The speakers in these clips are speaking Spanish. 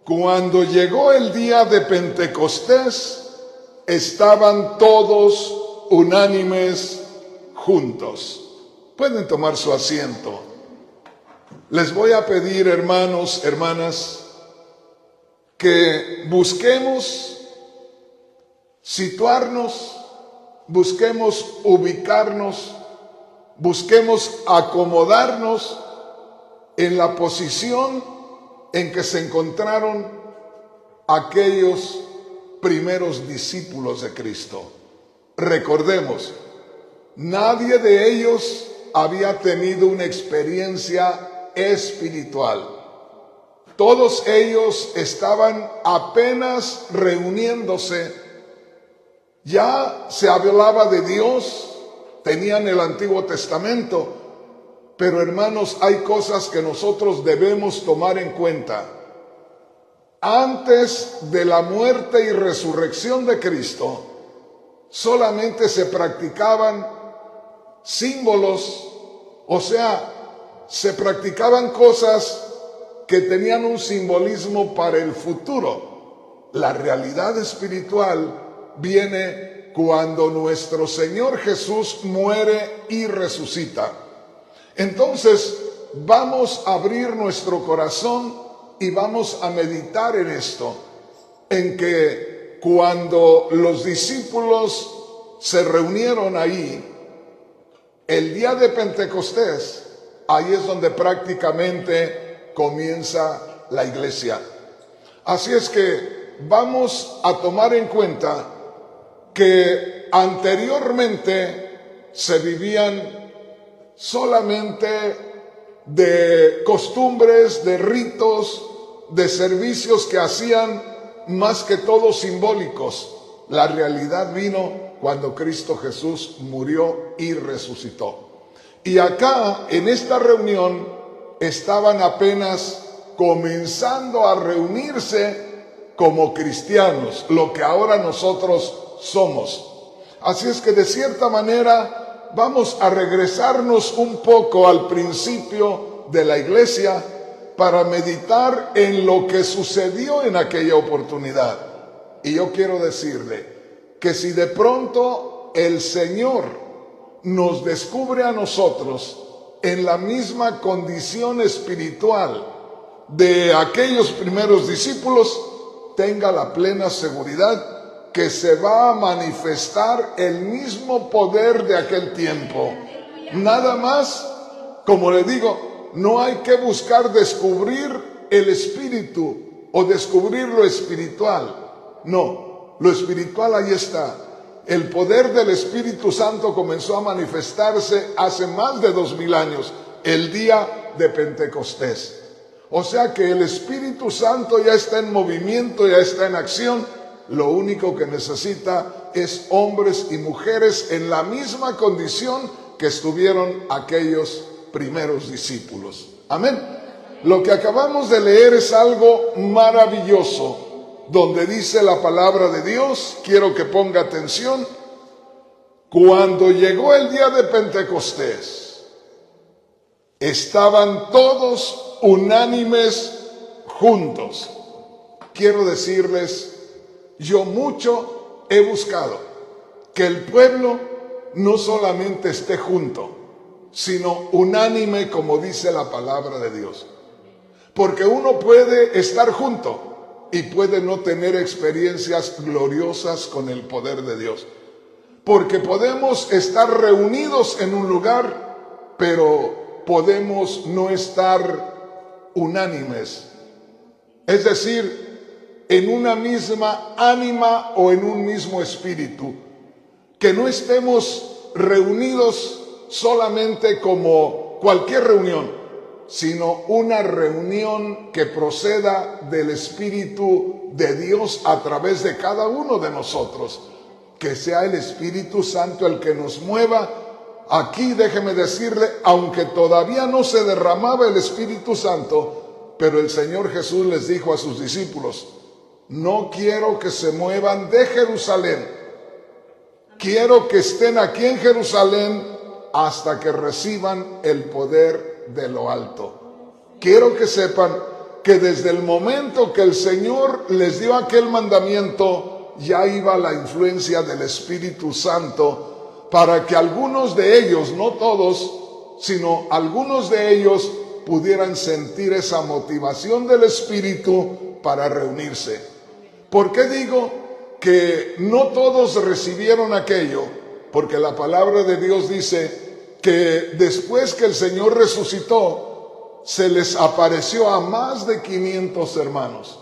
Cuando llegó el día de Pentecostés, estaban todos unánimes juntos. Pueden tomar su asiento. Les voy a pedir, hermanos, hermanas, que busquemos situarnos, busquemos ubicarnos, busquemos acomodarnos en la posición en que se encontraron aquellos primeros discípulos de Cristo. Recordemos, nadie de ellos había tenido una experiencia espiritual. Todos ellos estaban apenas reuniéndose. Ya se hablaba de Dios, tenían el Antiguo Testamento, pero hermanos, hay cosas que nosotros debemos tomar en cuenta. Antes de la muerte y resurrección de Cristo, solamente se practicaban símbolos, o sea, se practicaban cosas que tenían un simbolismo para el futuro. La realidad espiritual viene cuando nuestro Señor Jesús muere y resucita. Entonces, vamos a abrir nuestro corazón y vamos a meditar en esto, en que cuando los discípulos se reunieron ahí, el día de Pentecostés, ahí es donde prácticamente comienza la iglesia. Así es que vamos a tomar en cuenta que anteriormente se vivían solamente de costumbres, de ritos, de servicios que hacían más que todo simbólicos. La realidad vino cuando Cristo Jesús murió y resucitó. Y acá, en esta reunión, estaban apenas comenzando a reunirse como cristianos, lo que ahora nosotros somos. Así es que de cierta manera vamos a regresarnos un poco al principio de la iglesia para meditar en lo que sucedió en aquella oportunidad. Y yo quiero decirle que si de pronto el Señor nos descubre a nosotros en la misma condición espiritual de aquellos primeros discípulos, tenga la plena seguridad que se va a manifestar el mismo poder de aquel tiempo. Nada más, como le digo, no hay que buscar descubrir el espíritu o descubrir lo espiritual. No, lo espiritual ahí está. El poder del Espíritu Santo comenzó a manifestarse hace más de 2000 años, el día de Pentecostés. O sea que el Espíritu Santo ya está en movimiento, ya está en acción. Lo único que necesita es hombres y mujeres en la misma condición que estuvieron aquellos primeros discípulos. Amén. Lo que acabamos de leer es algo maravilloso, donde dice la palabra de Dios, quiero que ponga atención, cuando llegó el día de Pentecostés, estaban todos unánimes juntos. Quiero decirles, yo mucho he buscado que el pueblo no solamente esté junto, sino unánime, como dice la palabra de Dios. Porque uno puede estar junto y puede no tener experiencias gloriosas con el poder de Dios. Porque podemos estar reunidos en un lugar, pero podemos no estar unánimes. Es decir, en una misma ánima o en un mismo espíritu. Que no estemos reunidos solamente como cualquier reunión, sino una reunión que proceda del Espíritu de Dios a través de cada uno de nosotros. Que sea el Espíritu Santo el que nos mueva. Aquí déjeme decirle, aunque todavía no se derramaba el Espíritu Santo, pero el Señor Jesús les dijo a sus discípulos, no quiero que se muevan de Jerusalén. Quiero que estén aquí en Jerusalén hasta que reciban el poder de lo alto. Quiero que sepan que desde el momento que el Señor les dio aquel mandamiento, ya iba la influencia del Espíritu Santo para que algunos de ellos, no todos, sino algunos de ellos pudieran sentir esa motivación del Espíritu para reunirse. ¿Por qué digo que no todos recibieron aquello? Porque la palabra de Dios dice que después que el Señor resucitó, se les apareció a más de 500 hermanos.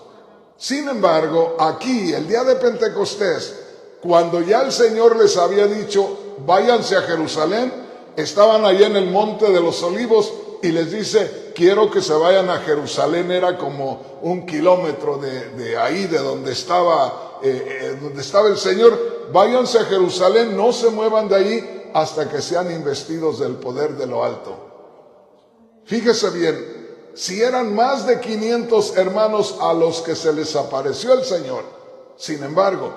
Sin embargo, aquí, el día de Pentecostés, cuando ya el Señor les había dicho, váyanse a Jerusalén, estaban allá en el Monte de los Olivos y les dice, quiero que se vayan a Jerusalén. Era como 1 kilómetro de ahí, de donde estaba el Señor. Váyanse a Jerusalén, no se muevan de ahí hasta que sean investidos del poder de lo alto. Fíjese bien, si eran más de 500 hermanos a los que se les apareció el Señor, sin embargo,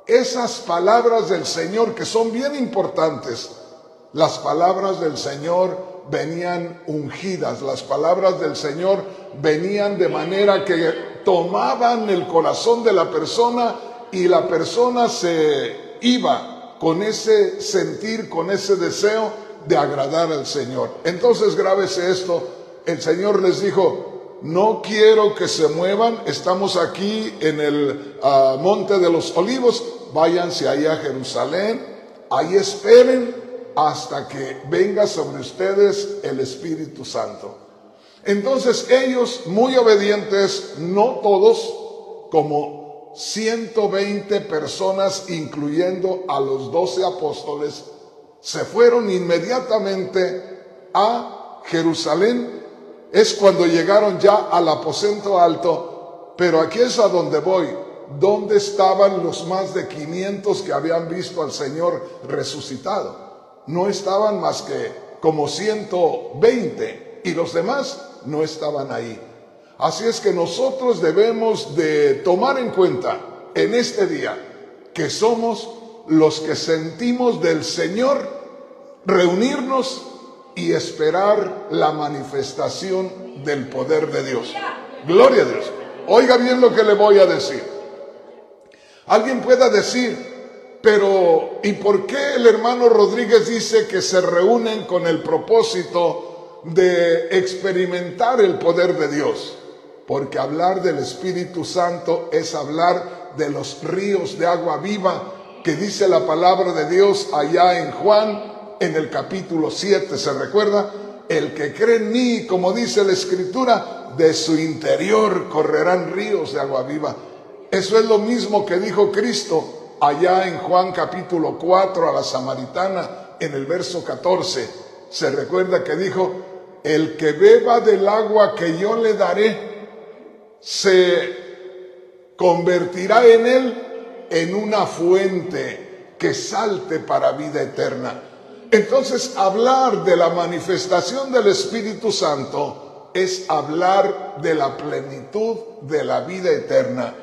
esas palabras del Señor que son bien importantes, las palabras del Señor venían ungidas, las palabras del Señor venían de manera que tomaban el corazón de la persona y la persona se iba con ese sentir, con ese deseo de agradar al Señor. Entonces, grábese esto, el Señor les dijo, no quiero que se muevan, estamos aquí en el Monte de los Olivos, váyanse ahí a Jerusalén, ahí esperen hasta que venga sobre ustedes el Espíritu Santo. Entonces ellos, muy obedientes, no todos, como 120 personas, incluyendo a los 12 apóstoles, se fueron inmediatamente a Jerusalén. Es cuando llegaron ya al aposento alto, pero aquí es a donde voy. ¿Dónde estaban los más de 500 que habían visto al Señor resucitado? No estaban más que como 120 y los demás no estaban ahí. Así es que nosotros debemos de tomar en cuenta en este día que somos los que sentimos del Señor reunirnos y esperar la manifestación del poder de Dios. Gloria a Dios. Oiga bien lo que le voy a decir. Alguien pueda decir, pero ¿y por qué el hermano Rodríguez dice que se reúnen con el propósito de experimentar el poder de Dios? Porque hablar del Espíritu Santo es hablar de los ríos de agua viva que dice la palabra de Dios allá en Juan, en el capítulo 7, ¿se recuerda? El que cree en mí, como dice la Escritura, de su interior correrán ríos de agua viva. Eso es lo mismo que dijo Cristo allá en Juan capítulo 4 a la samaritana en el verso 14. Se recuerda que dijo, el que beba del agua que yo le daré, se convertirá en él en una fuente que salte para vida eterna. Entonces, hablar de la manifestación del Espíritu Santo es hablar de la plenitud de la vida eterna.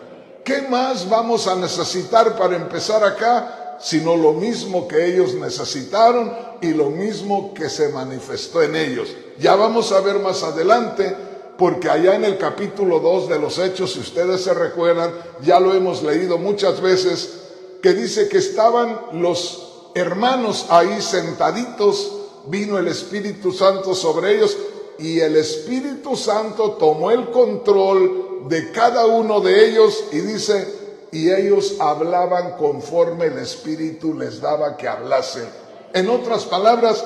¿Qué más vamos a necesitar para empezar acá? Sino lo mismo que ellos necesitaron y lo mismo que se manifestó en ellos. Ya vamos a ver más adelante, porque allá en el capítulo 2 de los Hechos, si ustedes se recuerdan, ya lo hemos leído muchas veces, que dice que estaban los hermanos ahí sentaditos, vino el Espíritu Santo sobre ellos y el Espíritu Santo tomó el control de cada uno de ellos y dice, y ellos hablaban conforme el Espíritu les daba que hablasen. En otras palabras,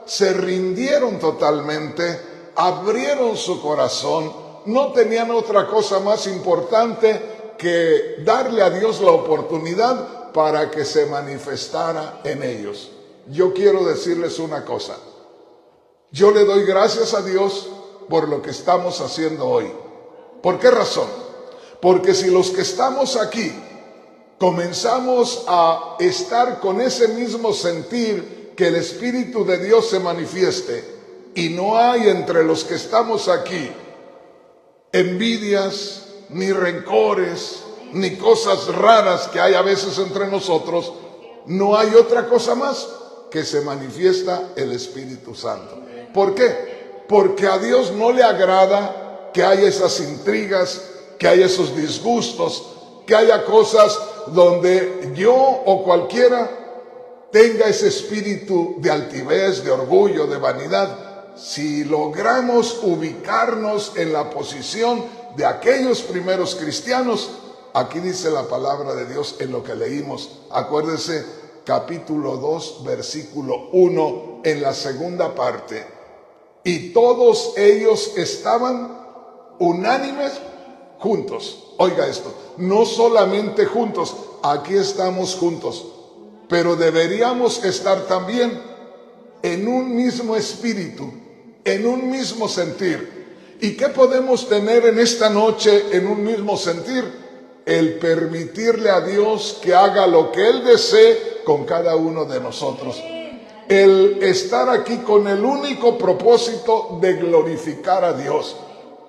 se rindieron totalmente, abrieron su corazón, no tenían otra cosa más importante que darle a Dios la oportunidad para que se manifestara en ellos. Yo quiero decirles una cosa. Yo le doy gracias a Dios por lo que estamos haciendo hoy. ¿Por qué razón? Porque si los que estamos aquí comenzamos a estar con ese mismo sentir, que el Espíritu de Dios se manifieste, y no hay entre los que estamos aquí envidias, ni rencores, ni cosas raras que hay a veces entre nosotros, no hay otra cosa más que se manifiesta el Espíritu Santo. ¿Por qué? Porque a Dios no le agrada que haya esas intrigas, que haya esos disgustos, que haya cosas donde yo o cualquiera tenga ese espíritu de altivez, de orgullo, de vanidad. Si logramos ubicarnos en la posición de aquellos primeros cristianos, aquí dice la palabra de Dios en lo que leímos. Acuérdense, capítulo 2, versículo 1, en la segunda parte. Y todos ellos estaban unánimes juntos. Oiga esto, no solamente juntos, aquí estamos juntos, pero deberíamos estar también en un mismo espíritu, en un mismo sentir. ¿Y qué podemos tener en esta noche en un mismo sentir? El permitirle a Dios que haga lo que Él desee con cada uno de nosotros. El estar aquí con el único propósito de glorificar a Dios,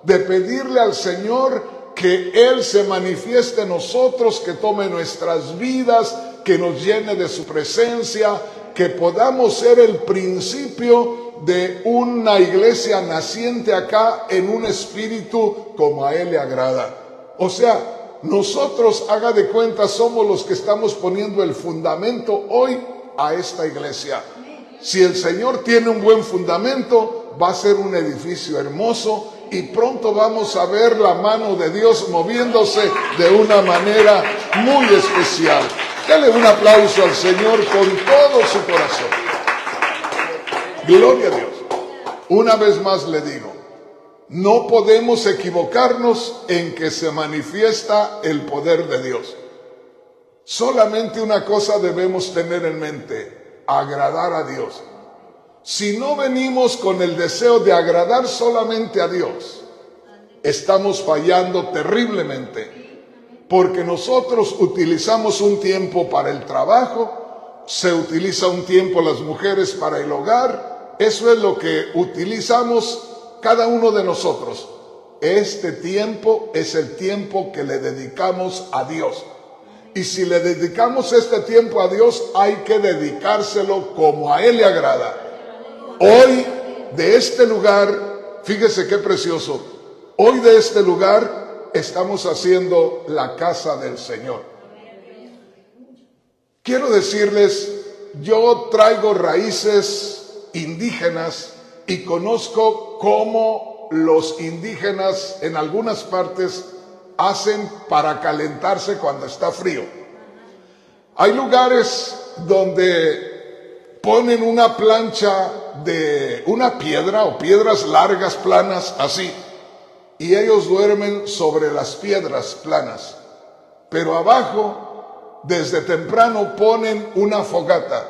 de pedirle al Señor que Él se manifieste en nosotros, que tome nuestras vidas, que nos llene de su presencia, que podamos ser el principio de una iglesia naciente acá en un espíritu como a Él le agrada. O sea, nosotros, haga de cuenta, somos los que estamos poniendo el fundamento hoy a esta iglesia. Si el Señor tiene un buen fundamento, va a ser un edificio hermoso y pronto vamos a ver la mano de Dios moviéndose de una manera muy especial. Dale un aplauso al Señor con todo su corazón. Gloria a Dios. Una vez más le digo, no podemos equivocarnos en que se manifiesta el poder de Dios. Solamente una cosa debemos tener en mente: agradar a Dios. Si no venimos con el deseo de agradar solamente a Dios, estamos fallando terriblemente, porque nosotros utilizamos un tiempo para el trabajo, se utiliza un tiempo las mujeres para el hogar. Eso es lo que utilizamos cada uno de nosotros. Este tiempo es el tiempo que le dedicamos a Dios. Y si le dedicamos este tiempo a Dios, hay que dedicárselo como a Él le agrada. Hoy de este lugar, fíjese qué precioso, hoy de este lugar estamos haciendo la casa del Señor. Quiero decirles, yo traigo raíces indígenas y conozco cómo los indígenas en algunas partes hacen para calentarse cuando está frío. Hay lugares donde ponen una plancha de una piedra o piedras largas, planas, así, y ellos duermen sobre las piedras planas. Pero abajo, desde temprano, ponen una fogata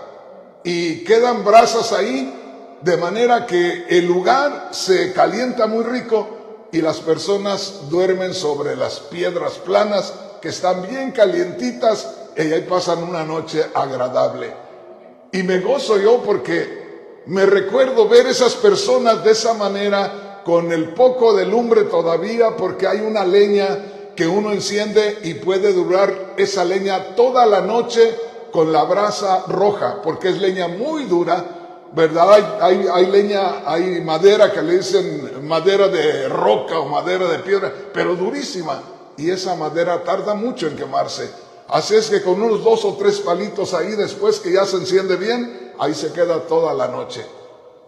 y quedan brasas ahí, de manera que el lugar se calienta muy rico y las personas duermen sobre las piedras planas que están bien calientitas y ahí pasan una noche agradable. Y me gozo yo porque me recuerdo ver esas personas de esa manera, con el poco de lumbre todavía, porque hay una leña que uno enciende y puede durar esa leña toda la noche con la brasa roja, porque es leña muy dura, ¿verdad? Hay leña, hay madera que le dicen madera de roca o madera de piedra, pero durísima, y esa madera tarda mucho en quemarse. Así es que con unos 2 o 3 palitos ahí, después que ya se enciende bien, ahí se queda toda la noche.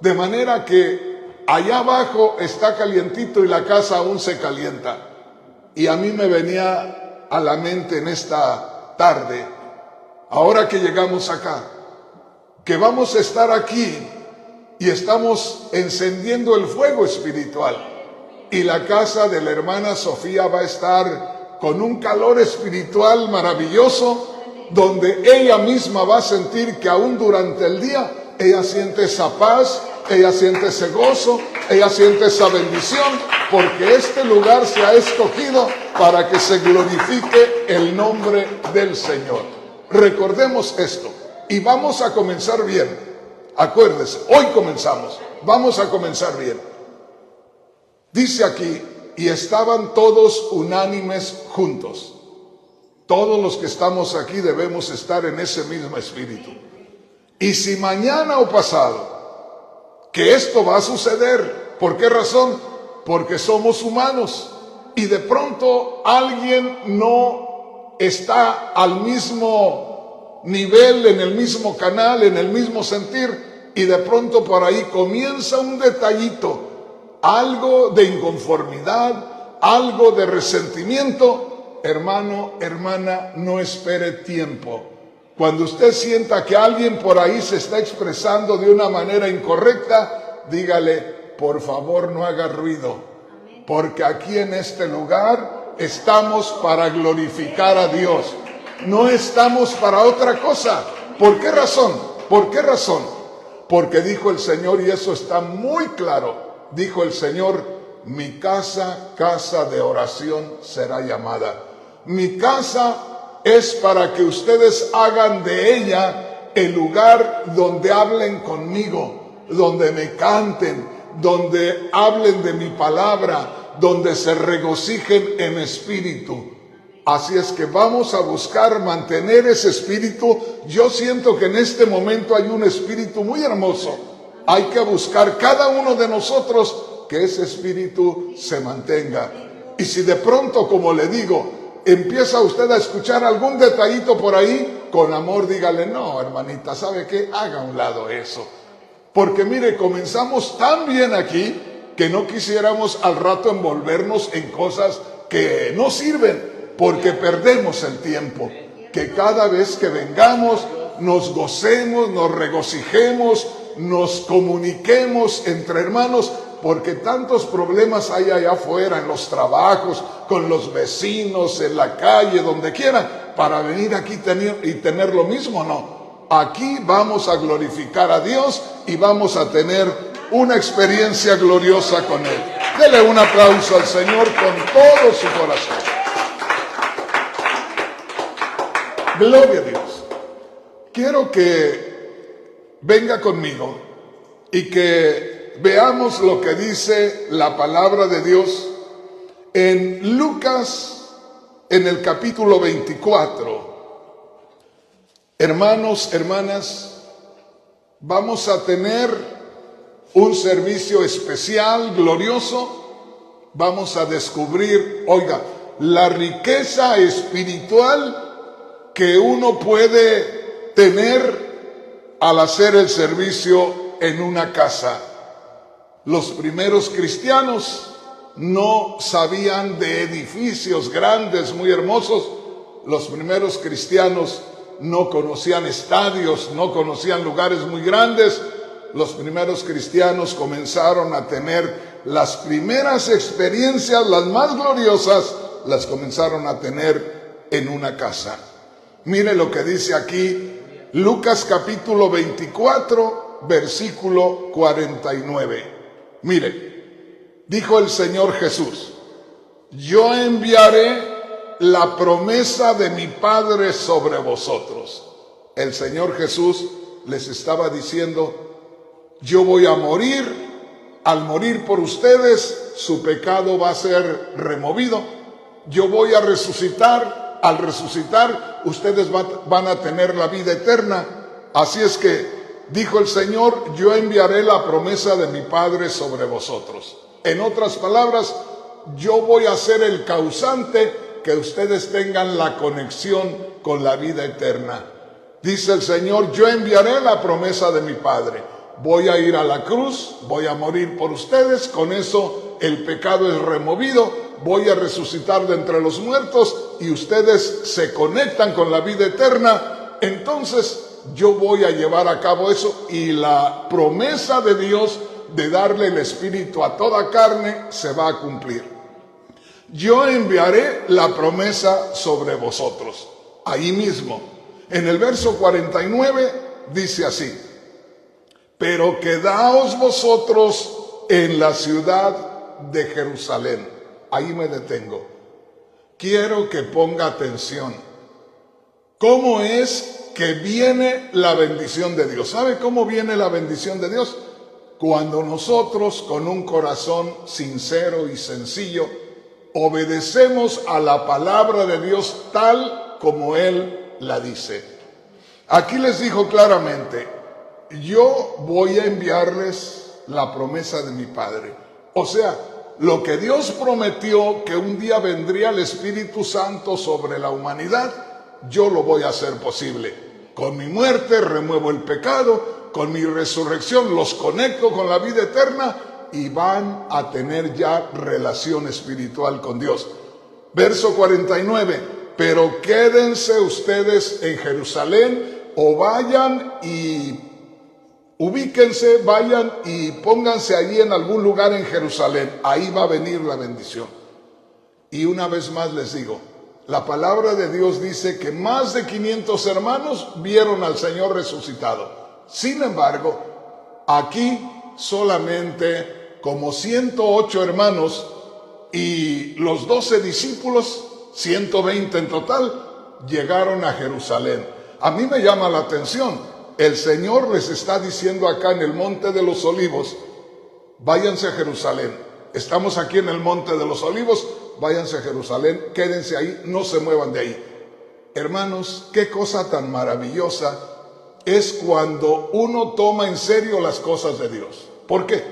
De manera que allá abajo está calientito y la casa aún se calienta. Y a mí me venía a la mente en esta tarde, ahora que llegamos acá, que vamos a estar aquí y estamos encendiendo el fuego espiritual. Y la casa de la hermana Sofía va a estar con un calor espiritual maravilloso, donde ella misma va a sentir que aún durante el día, ella siente esa paz, ella siente ese gozo, ella siente esa bendición, porque este lugar se ha escogido para que se glorifique el nombre del Señor. Recordemos esto y vamos a comenzar bien. Acuérdese, hoy comenzamos, vamos a comenzar bien. Dice aquí, y estaban todos unánimes juntos. Todos los que estamos aquí debemos estar en ese mismo espíritu. Y si mañana o pasado, que esto va a suceder, ¿por qué razón? porque somos humanos y de pronto alguien no está al mismo nivel, en el mismo canal, en el mismo sentir, y de pronto por ahí comienza un detallito, algo de inconformidad, algo de resentimiento. Hermano, hermana, no espere tiempo. Cuando usted sienta que alguien por ahí se está expresando de una manera incorrecta, dígale, por favor no haga ruido, porque aquí en este lugar estamos para glorificar a Dios. No estamos para otra cosa. ¿Por qué razón? ¿Por qué razón? Porque dijo el Señor, y eso está muy claro, dijo el Señor, mi casa, casa de oración será llamada. Mi casa es para que ustedes hagan de ella el lugar donde hablen conmigo, donde me canten, donde hablen de mi palabra, donde se regocijen en espíritu. Así es que vamos a buscar mantener ese espíritu. Yo siento que en este momento hay un espíritu muy hermoso. Hay que buscar cada uno de nosotros que ese espíritu se mantenga. Y si de pronto, como le digo, empieza usted a escuchar algún detallito por ahí, con amor dígale, no, hermanita, ¿sabe qué? Haga a un lado eso. Porque mire, comenzamos tan bien aquí que no quisiéramos al rato envolvernos en cosas que no sirven, porque perdemos el tiempo. Que cada vez que vengamos nos gocemos, nos regocijemos, nos comuniquemos entre hermanos, porque tantos problemas hay allá afuera, en los trabajos, con los vecinos, en la calle, donde quiera, para venir aquí tener lo mismo. No, aquí vamos a glorificar a Dios y vamos a tener una experiencia gloriosa con Él. Dele un aplauso al Señor con todo su corazón. Gloria a Dios. Quiero que venga conmigo y que veamos lo que dice la palabra de Dios en Lucas, en el capítulo 24. Hermanos, hermanas, vamos a tener un servicio especial, glorioso. Vamos a descubrir, oiga, la riqueza espiritual que uno puede tener al hacer el servicio en una casa. Los primeros cristianos no sabían de edificios grandes, muy hermosos. Los primeros cristianos no conocían estadios, no conocían lugares muy grandes. Los primeros cristianos comenzaron a tener las primeras experiencias, las más gloriosas, las comenzaron a tener en una casa. Mire lo que dice aquí Lucas capítulo 24, versículo 49. Mire, dijo el Señor Jesús, yo enviaré la promesa de mi Padre sobre vosotros. El Señor Jesús les estaba diciendo, yo voy a morir, al morir por ustedes, su pecado va a ser removido, yo voy a resucitar, al resucitar, ustedes van a tener la vida eterna. Así es que, dijo el Señor, yo enviaré la promesa de mi Padre sobre vosotros. En otras palabras, yo voy a ser el causante que ustedes tengan la conexión con la vida eterna. Dice el Señor, yo enviaré la promesa de mi Padre. Voy a ir a la cruz, voy a morir por ustedes, con eso el pecado es removido. Voy a resucitar de entre los muertos y ustedes se conectan con la vida eterna. Entonces yo voy a llevar a cabo eso y la promesa de Dios de darle el Espíritu a toda carne se va a cumplir. Yo enviaré la promesa sobre vosotros. Ahí mismo, en el verso 49 dice así, pero quedaos vosotros en la ciudad de Jerusalén. Ahí me detengo. Quiero que ponga atención. ¿Cómo es que viene la bendición de Dios? ¿Sabe cómo viene la bendición de Dios? Cuando nosotros, con un corazón sincero y sencillo, obedecemos a la palabra de Dios tal como Él la dice. Aquí les dijo claramente, yo voy a enviarles la promesa de mi Padre. O sea, lo que Dios prometió, que un día vendría el Espíritu Santo sobre la humanidad, yo lo voy a hacer posible. Con mi muerte remuevo el pecado, con mi resurrección los conecto con la vida eterna y van a tener ya relación espiritual con Dios. Verso 49, pero quédense ustedes en Jerusalén o vayan y ubíquense, vayan y pónganse allí en algún lugar en Jerusalén. Ahí va a venir la bendición. Y una vez más les digo, la palabra de Dios dice que más de 500 hermanos vieron al Señor resucitado. Sin embargo, aquí solamente como 108 hermanos y los 12 discípulos, 120 en total, llegaron a Jerusalén. A mí me llama la atención, el Señor les está diciendo acá en el Monte de los Olivos, váyanse a Jerusalén. Estamos aquí en el Monte de los Olivos, váyanse a Jerusalén, quédense ahí, no se muevan de ahí. Hermanos, qué cosa tan maravillosa es cuando uno toma en serio las cosas de Dios. ¿Por qué?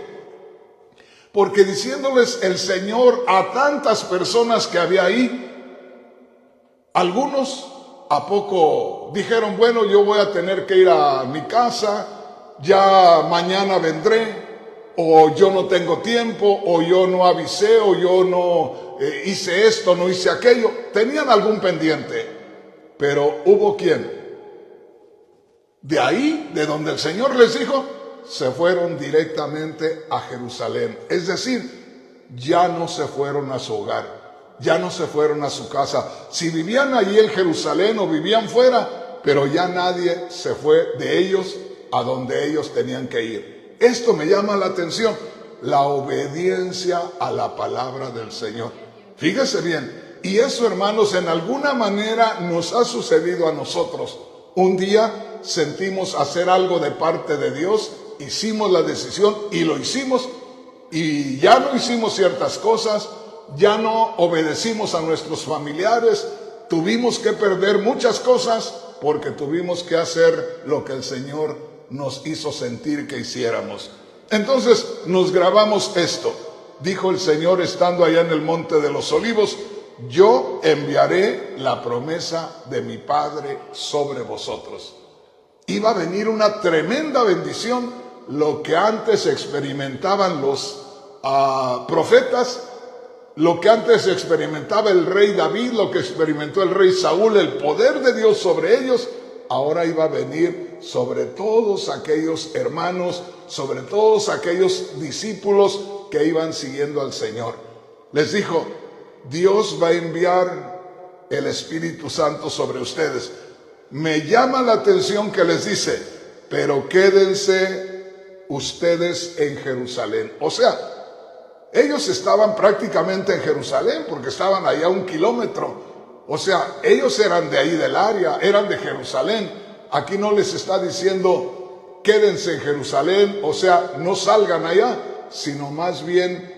Porque diciéndoles el Señor a tantas personas que había ahí, algunos a poco dijeron, bueno, yo voy a tener que ir a mi casa, ya mañana vendré, o yo no tengo tiempo, o yo no avisé, o yo no hice esto, no hice aquello. Tenían algún pendiente, pero hubo quien, de ahí, de donde el Señor les dijo, se fueron directamente a Jerusalén. Es decir, ya no se fueron a su hogar, ya no se fueron a su casa. Si vivían allí en Jerusalén o vivían fuera, pero ya nadie se fue de ellos a donde ellos tenían que ir. Esto me llama la atención, la obediencia a la palabra del Señor. Fíjese bien, y eso, hermanos, en alguna manera nos ha sucedido a nosotros. Un día sentimos hacer algo de parte de Dios, hicimos la decisión y lo hicimos, y ya no hicimos ciertas cosas, ya no obedecimos a nuestros familiares, tuvimos que perder muchas cosas porque tuvimos que hacer lo que el Señor nos hizo sentir que hiciéramos. Entonces nos grabamos esto. Dijo el Señor estando allá en el Monte de los Olivos, yo enviaré la promesa de mi Padre sobre vosotros. Iba a venir una tremenda bendición, lo que antes experimentaban los profetas, lo que antes experimentaba el rey David, lo que experimentó el rey Saúl, el poder de Dios sobre ellos, ahora iba a venir sobre todos aquellos hermanos, sobre todos aquellos discípulos que iban siguiendo al Señor. Les dijo, Dios va a enviar el Espíritu Santo sobre ustedes. Me llama la atención que les dice, pero quédense ustedes en Jerusalén. O sea, ellos estaban prácticamente en Jerusalén porque estaban allá a 1 kilómetro. O sea, ellos eran de ahí del área, eran de Jerusalén. Aquí no les está diciendo quédense en Jerusalén, o sea, no salgan allá, sino más bien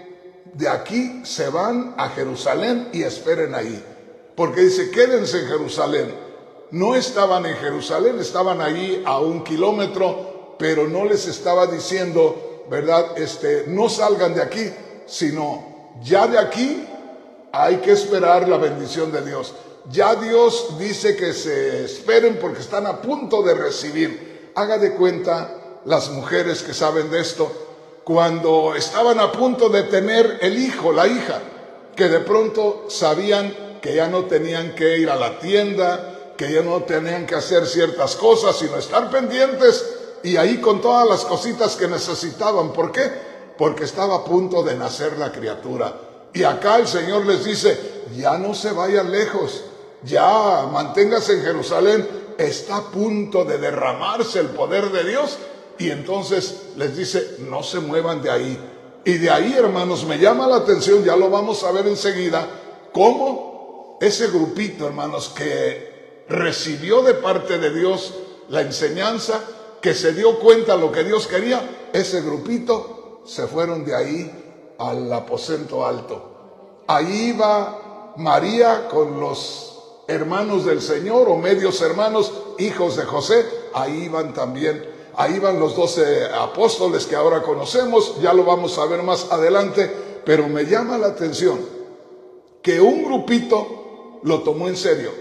de aquí se van a Jerusalén y esperen ahí. Porque dice quédense en Jerusalén. No estaban en Jerusalén, estaban allí a 1 kilómetro, pero no les estaba diciendo, ¿verdad? No salgan de aquí, sino ya de aquí hay que esperar la bendición de Dios. Ya Dios dice que se esperen porque están a punto de recibir. Haga de cuenta las mujeres que saben de esto, cuando estaban a punto de tener el hijo, la hija, que de pronto sabían que ya no tenían que ir a la tienda, que ya no tenían que hacer ciertas cosas, sino estar pendientes y ahí con todas las cositas que necesitaban. ¿Por qué? Porque estaba a punto de nacer la criatura. Y acá el Señor les dice, ya no se vayan lejos, ya manténgase en Jerusalén, está a punto de derramarse el poder de Dios. Y entonces les dice, no se muevan de ahí. Y de ahí, hermanos, me llama la atención, ya lo vamos a ver enseguida, cómo ese grupito, hermanos, que recibió de parte de Dios la enseñanza, que se dio cuenta de lo que Dios quería, ese grupito se fueron de ahí al aposento alto. Ahí iba María con los hermanos del Señor, o medios hermanos, hijos de José. Ahí iban también, ahí van los 12 apóstoles que ahora conocemos, ya lo vamos a ver más adelante. pero me llama la atención que un grupito lo tomó en serio.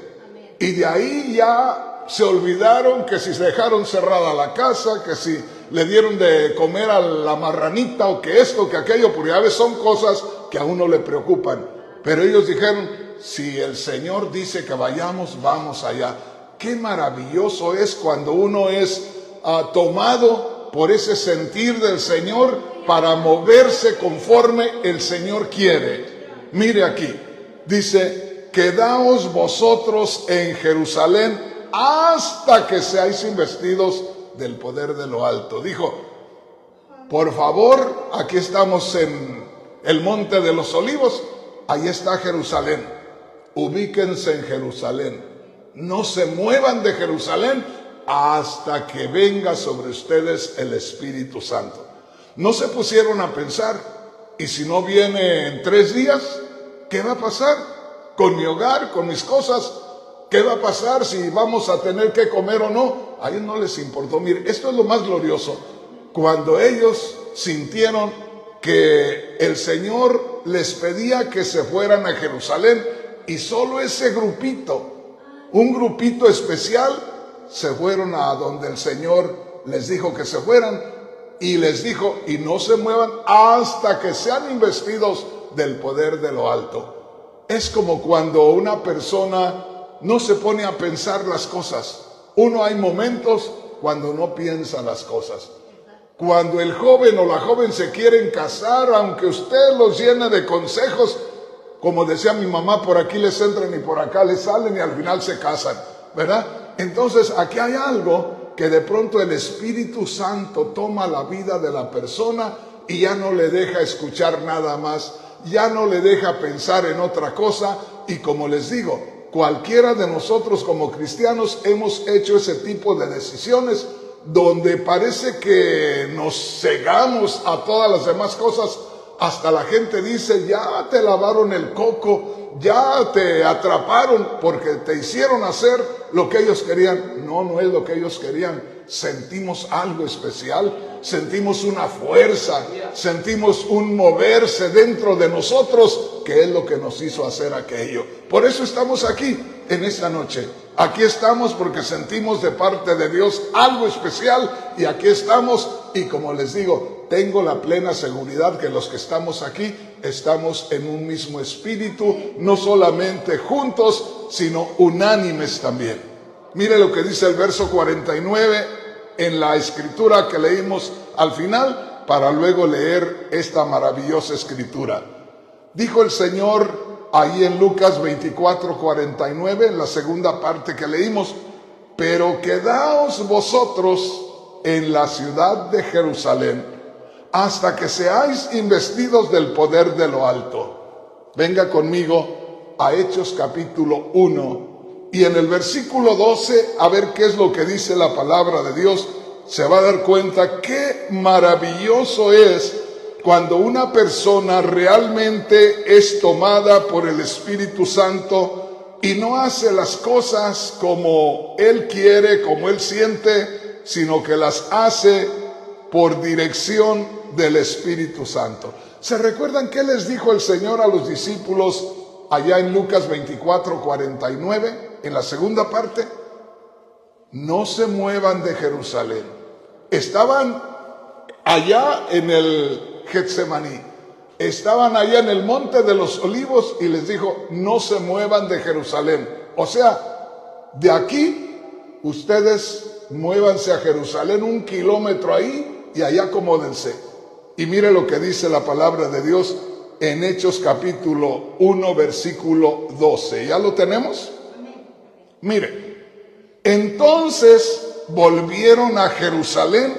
Y de ahí ya se olvidaron que si se dejaron cerrada la casa, que si le dieron de comer a la marranita o que esto, que aquello, porque a veces son cosas que a uno le preocupan. Pero ellos dijeron, si el Señor dice que vayamos, vamos allá. Qué maravilloso es cuando uno es tomado por ese sentir del Señor para moverse conforme el Señor quiere. Mire aquí, dice, quedaos vosotros en Jerusalén hasta que seáis investidos del poder de lo alto. Dijo, por favor, aquí estamos en el Monte de los Olivos, ahí está Jerusalén. Ubíquense en Jerusalén. No se muevan de Jerusalén hasta que venga sobre ustedes el Espíritu Santo. No se pusieron a pensar, y si no viene en 3 días, ¿qué va a pasar con mi hogar, con mis cosas? ¿Qué va a pasar si vamos a tener que comer o no? A ellos no les importó. Mire, esto es lo más glorioso. Cuando ellos sintieron que el Señor les pedía que se fueran a Jerusalén, y solo ese grupito, un grupito especial, se fueron a donde el Señor les dijo que se fueran, y les dijo, y no se muevan hasta que sean investidos del poder de lo alto. Es como cuando una persona no se pone a pensar las cosas. Uno, hay momentos cuando no piensa las cosas. Cuando el joven o la joven se quieren casar, aunque usted los llene de consejos, como decía mi mamá, por aquí les entran y por acá les salen y al final se casan, ¿verdad? Entonces aquí hay algo que de pronto el Espíritu Santo toma la vida de la persona y ya no le deja escuchar nada más, ya no le deja pensar en otra cosa. Y como les digo, cualquiera de nosotros como cristianos hemos hecho ese tipo de decisiones donde parece que nos cegamos a todas las demás cosas. Hasta la gente dice, ya te lavaron el coco, ya te atraparon porque te hicieron hacer lo que ellos querían. No, no es lo que ellos querían. Sentimos algo especial, sentimos una fuerza, sentimos un moverse dentro de nosotros, que es lo que nos hizo hacer aquello. Por eso estamos aquí en esta noche. Aquí estamos porque sentimos de parte de Dios algo especial, y aquí estamos. Y como les digo, tengo la plena seguridad que los que estamos aquí estamos en un mismo espíritu, no solamente juntos, sino unánimes también. Mire lo que dice el verso 49 en la escritura que leímos al final, para luego leer esta maravillosa escritura. Dijo el Señor ahí en Lucas 24:49, en la segunda parte que leímos, pero quedaos vosotros en la ciudad de Jerusalén hasta que seáis investidos del poder de lo alto. Venga conmigo a Hechos capítulo 1 y en el versículo 12 a ver qué es lo que dice la palabra de Dios. Se va a dar cuenta qué maravilloso es cuando una persona realmente es tomada por el Espíritu Santo y no hace las cosas como Él quiere, como Él siente, sino que las hace por dirección del Espíritu Santo. ¿Se recuerdan qué les dijo el Señor a los discípulos allá en Lucas 24:49, en la segunda parte? No se muevan de Jerusalén. Estaban allá en el Getsemaní, estaban allá en el Monte de los Olivos, y les dijo, no se muevan de Jerusalén. O sea, de aquí ustedes muévanse a Jerusalén 1 kilómetro ahí y allá acomódense. Y mire lo que dice la palabra de Dios en Hechos capítulo 1 versículo 12. ¿Ya lo tenemos? Mire, entonces volvieron a Jerusalén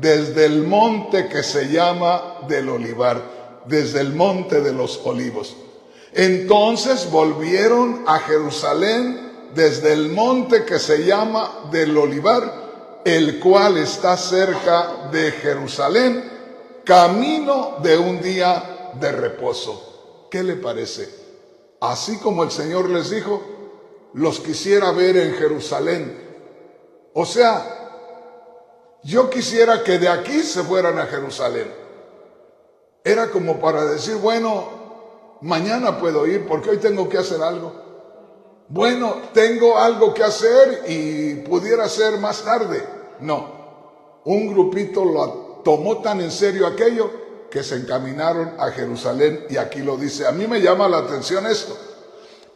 desde el monte que se llama del Olivar, desde el Monte de los Olivos. Entonces volvieron a Jerusalén desde el monte que se llama del Olivar, el cual está cerca de Jerusalén, camino de un día de reposo. ¿Qué le parece? Así como el Señor les dijo, los quisiera ver en Jerusalén. O sea, yo quisiera que de aquí se fueran a Jerusalén. Era como para decir, bueno, mañana puedo ir porque hoy tengo que hacer algo. Bueno, tengo algo que hacer y pudiera ser más tarde. No, un grupito lo tomó tan en serio aquello que se encaminaron a Jerusalén, y aquí lo dice. A mí me llama la atención esto.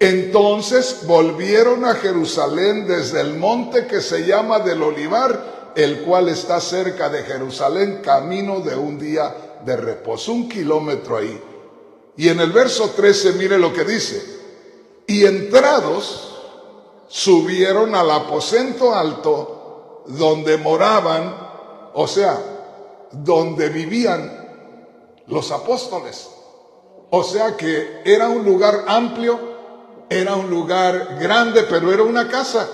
Entonces volvieron a Jerusalén desde el monte que se llama del Olivar, el cual está cerca de Jerusalén, camino de un día de reposo, 1 kilómetro ahí. Y en el verso 13 mire lo que dice. Y entrados subieron al aposento alto donde moraban, o sea, donde vivían los apóstoles. O sea que era un lugar amplio, era un lugar grande, pero era una casa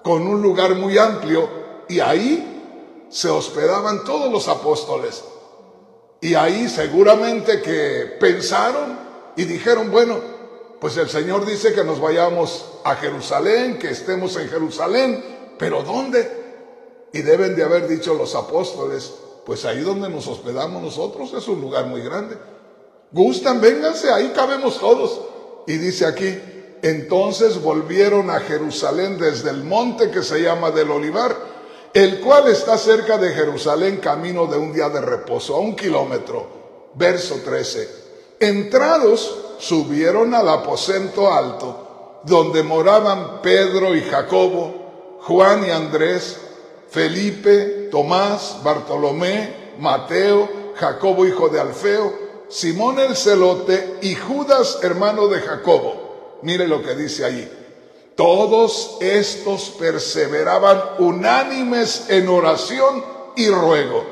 con un lugar muy amplio, y ahí se hospedaban todos los apóstoles. Y ahí seguramente que pensaron y dijeron, bueno, pues el Señor dice que nos vayamos a Jerusalén, que estemos en Jerusalén, pero ¿dónde? Y deben de haber dicho los apóstoles, pues ahí donde nos hospedamos nosotros es un lugar muy grande. ¿Gustan? Vénganse, ahí cabemos todos. Y dice aquí, entonces volvieron a Jerusalén desde el monte que se llama del Olivar, el cual está cerca de Jerusalén, camino de un día de reposo, a 1 kilómetro. Verso 13. Entrados, subieron al aposento alto, donde moraban Pedro y Jacobo, Juan y Andrés, Felipe, Tomás, Bartolomé, Mateo, Jacobo hijo de Alfeo, Simón el celote y Judas hermano de Jacobo. Mire lo que dice allí. Todos estos perseveraban unánimes en oración y ruego.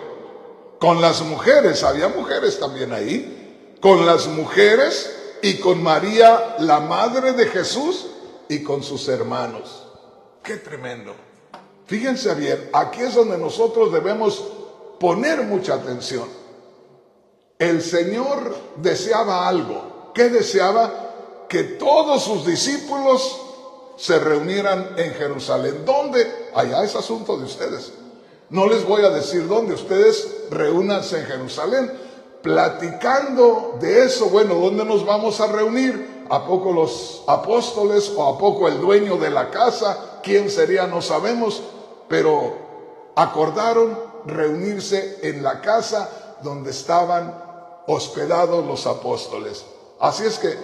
Con las mujeres, había mujeres también ahí, con las mujeres y con María, la madre de Jesús, y con sus hermanos. ¡Qué tremendo! Fíjense bien, aquí es donde nosotros debemos poner mucha atención. El Señor deseaba algo. ¿Qué deseaba? Que todos sus discípulos se reunieran en Jerusalén. ¿Dónde? Allá es asunto de ustedes. No les voy a decir dónde. Ustedes reúnanse en Jerusalén. Platicando de eso, bueno, ¿dónde nos vamos a reunir? ¿A poco los apóstoles o a poco el dueño de la casa? ¿Quién sería? No sabemos, pero acordaron reunirse en la casa donde estaban hospedados los apóstoles. Así es que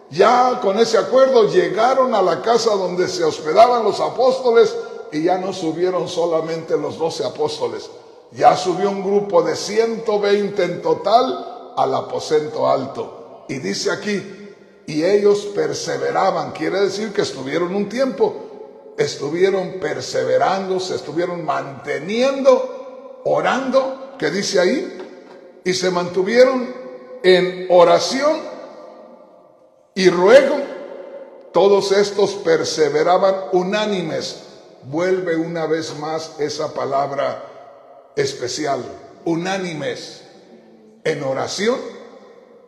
ya con ese acuerdo llegaron a la casa donde se hospedaban los apóstoles, y ya no subieron solamente los 12 apóstoles. Ya subió un grupo de 120 en total al aposento alto. Y dice aquí, y ellos perseveraban, quiere decir que estuvieron un tiempo, estuvieron perseverando, se estuvieron manteniendo, orando, que dice ahí, y se mantuvieron en oración y ruego. Todos estos perseveraban unánimes. Vuelve una vez más esa palabra especial, unánimes en oración.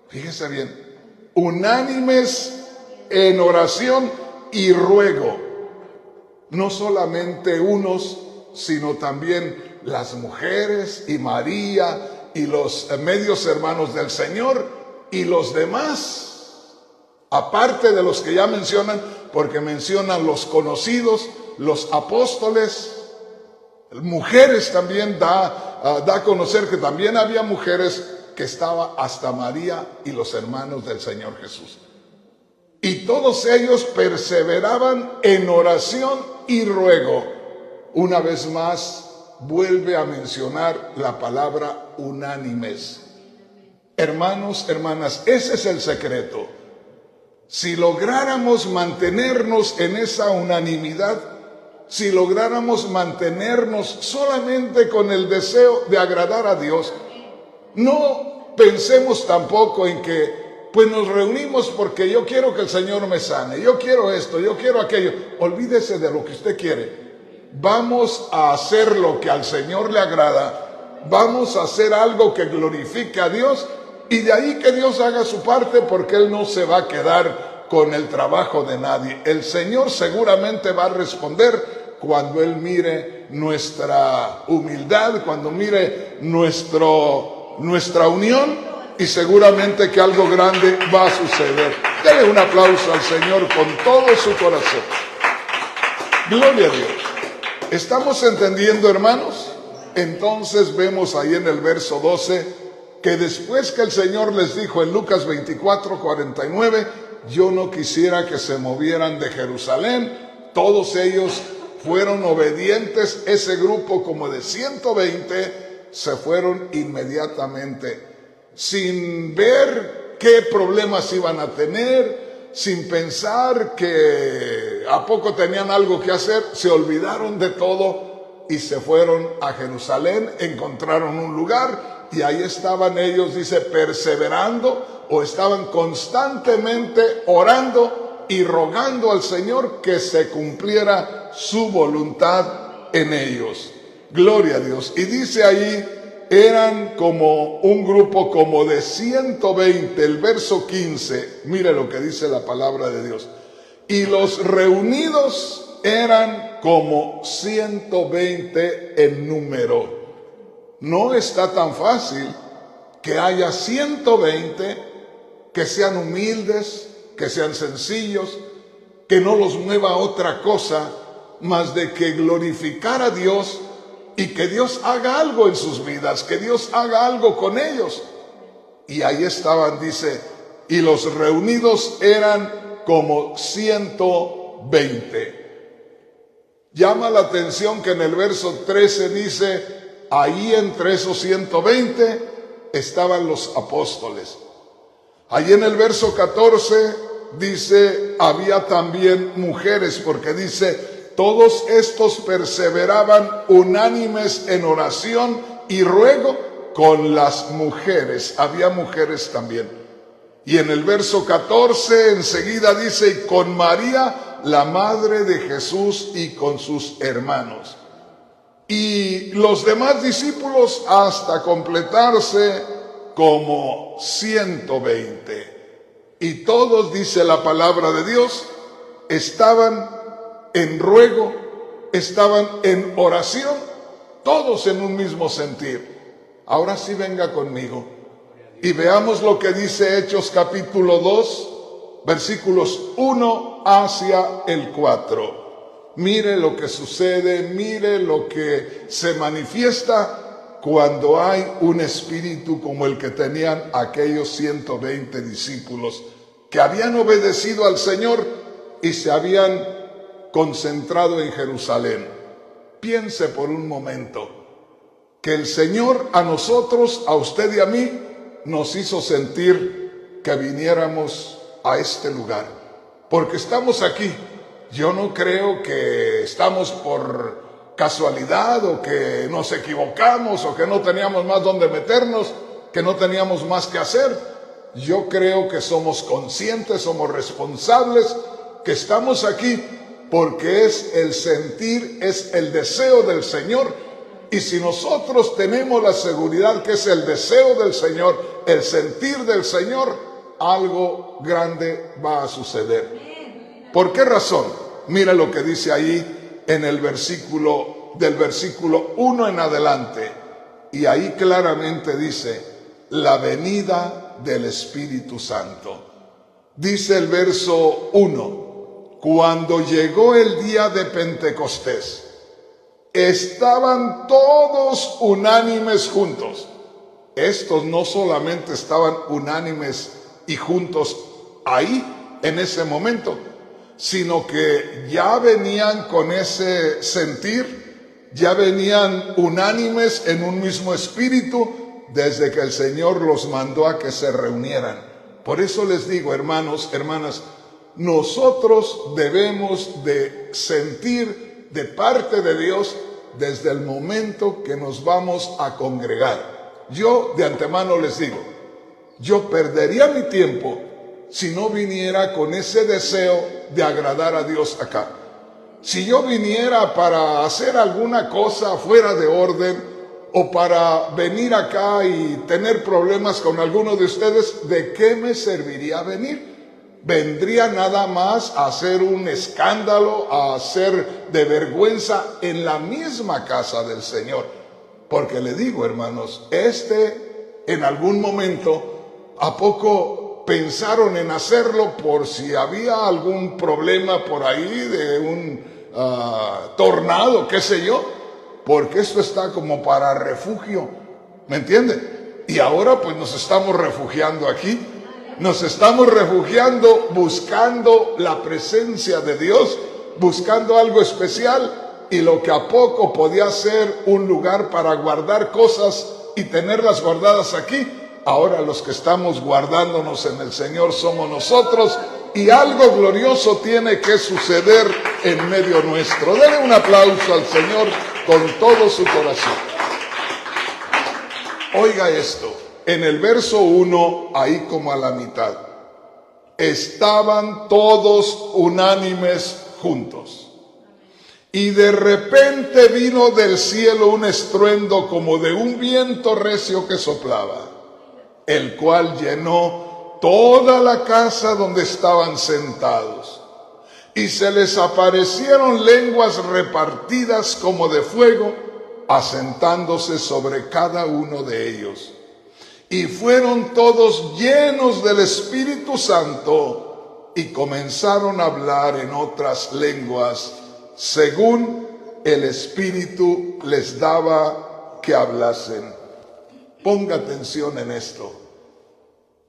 Fíjese bien, unánimes en oración y ruego. No solamente unos, sino también las mujeres y María y los medios hermanos del Señor y los demás, aparte de los que ya mencionan, porque mencionan los conocidos, los apóstoles. Mujeres también da a conocer que también había mujeres, que estaba hasta María y los hermanos del Señor Jesús. Y todos ellos perseveraban en oración y ruego. Una vez más vuelve a mencionar la palabra unánimes. Hermanos, hermanas, ese es el secreto. Si lográramos mantenernos en esa unanimidad, si lográramos mantenernos solamente con el deseo de agradar a Dios, no pensemos tampoco en que pues nos reunimos porque yo quiero que el Señor me sane, yo quiero esto, yo quiero aquello. Olvídese de lo que usted quiere. Vamos a hacer lo que al Señor le agrada, vamos a hacer algo que glorifique a Dios, y de ahí que Dios haga su parte, porque Él no se va a quedar con el trabajo de nadie. El Señor seguramente va a responder cuando Él mire nuestra humildad, cuando mire nuestra unión y seguramente que algo grande va a suceder. Dele un aplauso al Señor con todo su corazón. Gloria a Dios. ¿Estamos entendiendo, hermanos? Entonces vemos ahí en el verso 12 que después que el Señor les dijo en Lucas 24:49, yo no quisiera que se movieran de Jerusalén, todos ellos fueron obedientes. Ese grupo como de 120 se fueron inmediatamente, sin ver qué problemas iban a tener, sin pensar que a poco tenían algo que hacer. Se olvidaron de todo y se fueron a Jerusalén, encontraron un lugar y ahí estaban ellos, dice, perseverando, o estaban constantemente orando y rogando al Señor que se cumpliera su voluntad en ellos. Gloria a Dios. Y dice ahí, eran como un grupo como de 120, el verso 15, mire lo que dice la palabra de Dios. Y los reunidos eran como 120 en número. No está tan fácil que haya 120 que sean humildes, que sean sencillos, que no los mueva otra cosa más de que glorificar a Dios y que Dios haga algo en sus vidas, que Dios haga algo con ellos. Y ahí estaban, dice, y los reunidos eran como 120. Llama la atención que en el verso 13 dice, ahí entre esos 120 estaban los apóstoles. Ahí en el verso 14 dice, había también mujeres, porque dice, todos estos perseveraban unánimes en oración y ruego con las mujeres. Había mujeres también. Y en el verso 14 enseguida dice, y con María, la madre de Jesús, y con sus hermanos. Y los demás discípulos hasta completarse como 120. Y todos, dice la palabra de Dios, estaban en ruego, estaban en oración, todos en un mismo sentir. Ahora sí venga conmigo y veamos lo que dice Hechos capítulo 2, versículos 1 hacia el 4. Mire lo que sucede, mire lo que se manifiesta cuando hay un espíritu como el que tenían aquellos 120 discípulos que habían obedecido al Señor y se habían concentrado en Jerusalén. Piense por un momento que el Señor a nosotros, a usted y a mí, nos hizo sentir que viniéramos a este lugar, porque estamos aquí. Yo no creo que estamos por casualidad o que nos equivocamos o que no teníamos más donde meternos, que no teníamos más que hacer. Yo creo que somos conscientes, somos responsables, que estamos aquí porque es el sentir, es el deseo del Señor. Y si nosotros tenemos la seguridad que es el deseo del Señor, el sentir del Señor, algo grande va a suceder. ¿Por qué razón? Mira lo que dice ahí en el versículo, del versículo 1 en adelante. Y ahí claramente dice, la venida del Espíritu Santo. Dice el verso 1, cuando llegó el día de Pentecostés, estaban todos unánimes juntos. Estos no solamente estaban unánimes y juntos ahí, en ese momento, sino que ya venían con ese sentir, ya venían unánimes en un mismo espíritu desde que el Señor los mandó a que se reunieran. Por eso les digo, hermanos, hermanas, nosotros debemos de sentir de parte de Dios desde el momento que nos vamos a congregar. Yo de antemano les digo, yo perdería mi tiempo si no viniera con ese deseo de agradar a Dios acá. Si yo viniera para hacer alguna cosa fuera de orden o para venir acá y tener problemas con alguno de ustedes, ¿de qué me serviría venir? Vendría nada más a hacer un escándalo, a hacer de vergüenza en la misma casa del Señor. Porque le digo, hermanos, en algún momento ¿A poco pensaron en hacerlo por si había algún problema por ahí de un tornado, qué sé yo? Porque esto está como para refugio, ¿me entiende? Y ahora pues nos estamos refugiando aquí. Nos estamos refugiando buscando la presencia de Dios, buscando algo especial, y lo que a poco podía ser un lugar para guardar cosas y tenerlas guardadas aquí, ahora los que estamos guardándonos en el Señor somos nosotros, y algo glorioso tiene que suceder en medio nuestro. Denle un aplauso al Señor con todo su corazón. Oiga esto. En el verso 1, ahí como a la mitad, estaban todos unánimes juntos. Y de repente vino del cielo un estruendo como de un viento recio que soplaba, el cual llenó toda la casa donde estaban sentados. Y se les aparecieron lenguas repartidas como de fuego, asentándose sobre cada uno de ellos. Y fueron todos llenos del Espíritu Santo y comenzaron a hablar en otras lenguas, según el Espíritu les daba que hablasen. Ponga atención en esto.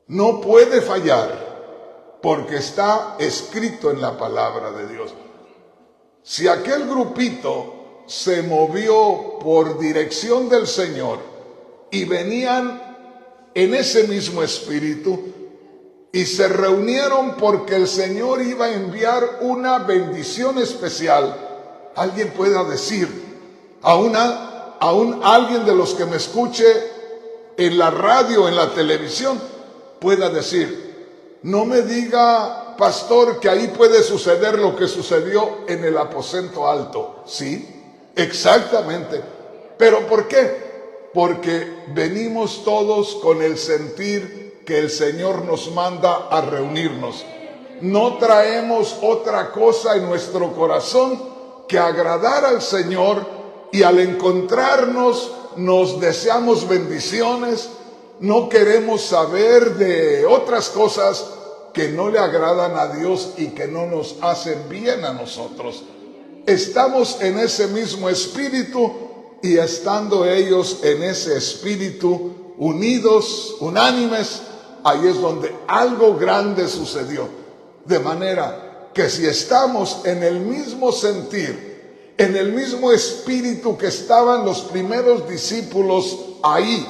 No puede fallar, porque está escrito en la palabra de Dios. Si aquel grupito se movió por dirección del Señor y venían en ese mismo espíritu y se reunieron porque el Señor iba a enviar una bendición especial, alguien pueda decir, aún alguien de los que me escuche en la radio, en la televisión, pueda decir, no me diga, pastor, que ahí puede suceder lo que sucedió en el aposento alto. Sí, exactamente. ¿Pero por qué? Porque venimos todos con el sentir que el Señor nos manda a reunirnos. No traemos otra cosa en nuestro corazón que agradar al Señor, y al encontrarnos nos deseamos bendiciones. No queremos saber de otras cosas que no le agradan a Dios y que no nos hacen bien a nosotros. Estamos en ese mismo espíritu, y estando ellos en ese espíritu, unidos, unánimes, ahí es donde algo grande sucedió. De manera que si estamos en el mismo sentir, en el mismo espíritu que estaban los primeros discípulos ahí,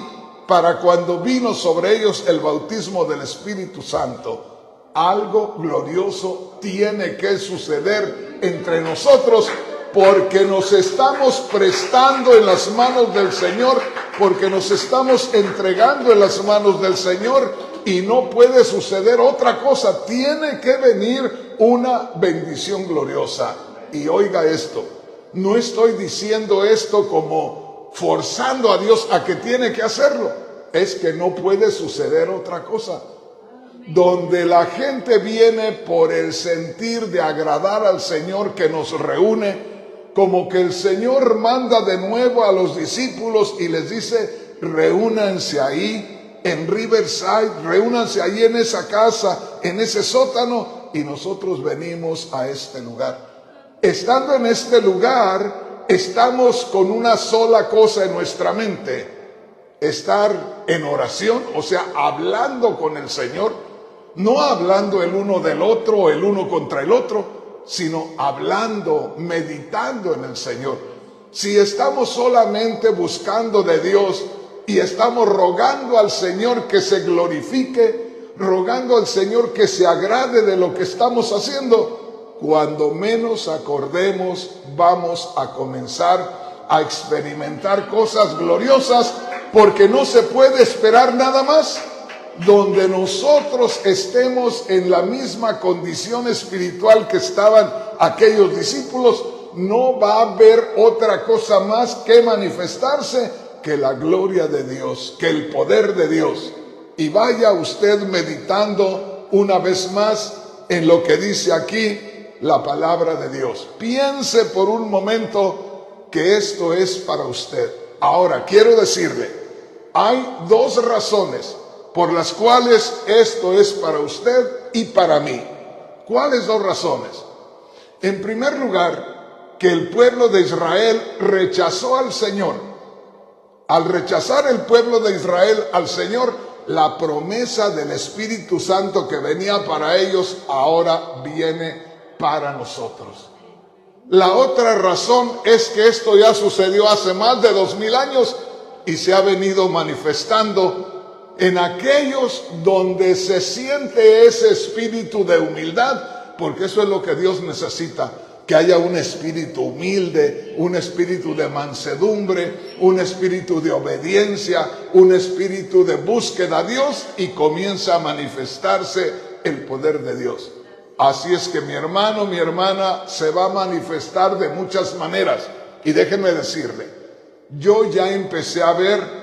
para cuando vino sobre ellos el bautismo del Espíritu Santo, algo glorioso tiene que suceder entre nosotros, porque nos estamos prestando en las manos del Señor, porque nos estamos entregando en las manos del Señor, y no puede suceder otra cosa. Tiene que venir una bendición gloriosa. Y oiga esto, no estoy diciendo esto como forzando a Dios a que tiene que hacerlo, es que no puede suceder otra cosa. Donde la gente viene por el sentir de agradar al Señor que nos reúne, como que el Señor manda de nuevo a los discípulos y les dice, reúnanse ahí en Riverside, reúnanse ahí en esa casa, en ese sótano, y nosotros venimos a este lugar. Estando en este lugar, estamos con una sola cosa en nuestra mente: estar en oración, o sea, hablando con el Señor, no hablando el uno del otro o el uno contra el otro, sino hablando, meditando en el Señor. Si estamos solamente buscando de Dios y estamos rogando al Señor que se glorifique, rogando al Señor que se agrade de lo que estamos haciendo, cuando menos acordemos, vamos a comenzar a experimentar cosas gloriosas, porque no se puede esperar nada más. Donde nosotros estemos en la misma condición espiritual que estaban aquellos discípulos, no va a haber otra cosa más que manifestarse que la gloria de Dios, que el poder de Dios. Y vaya usted meditando una vez más en lo que dice aquí la palabra de Dios. Piense por un momento que esto es para usted. Ahora, quiero decirle, hay dos razones por las cuales esto es para usted y para mí. ¿Cuáles 2 razones? En primer lugar, que el pueblo de Israel rechazó al Señor. Al rechazar el pueblo de Israel al Señor, la promesa del Espíritu Santo que venía para ellos ahora viene para nosotros. La otra razón es que esto ya sucedió hace más de 2000 años y se ha venido manifestando en aquellos donde se siente ese espíritu de humildad, porque eso es lo que Dios necesita, que haya un espíritu humilde, un espíritu de mansedumbre, un espíritu de obediencia, un espíritu de búsqueda a Dios, y comienza a manifestarse el poder de Dios. Así es que mi hermano, mi hermana, se va a manifestar de muchas maneras. Y déjenme decirle, yo ya empecé a ver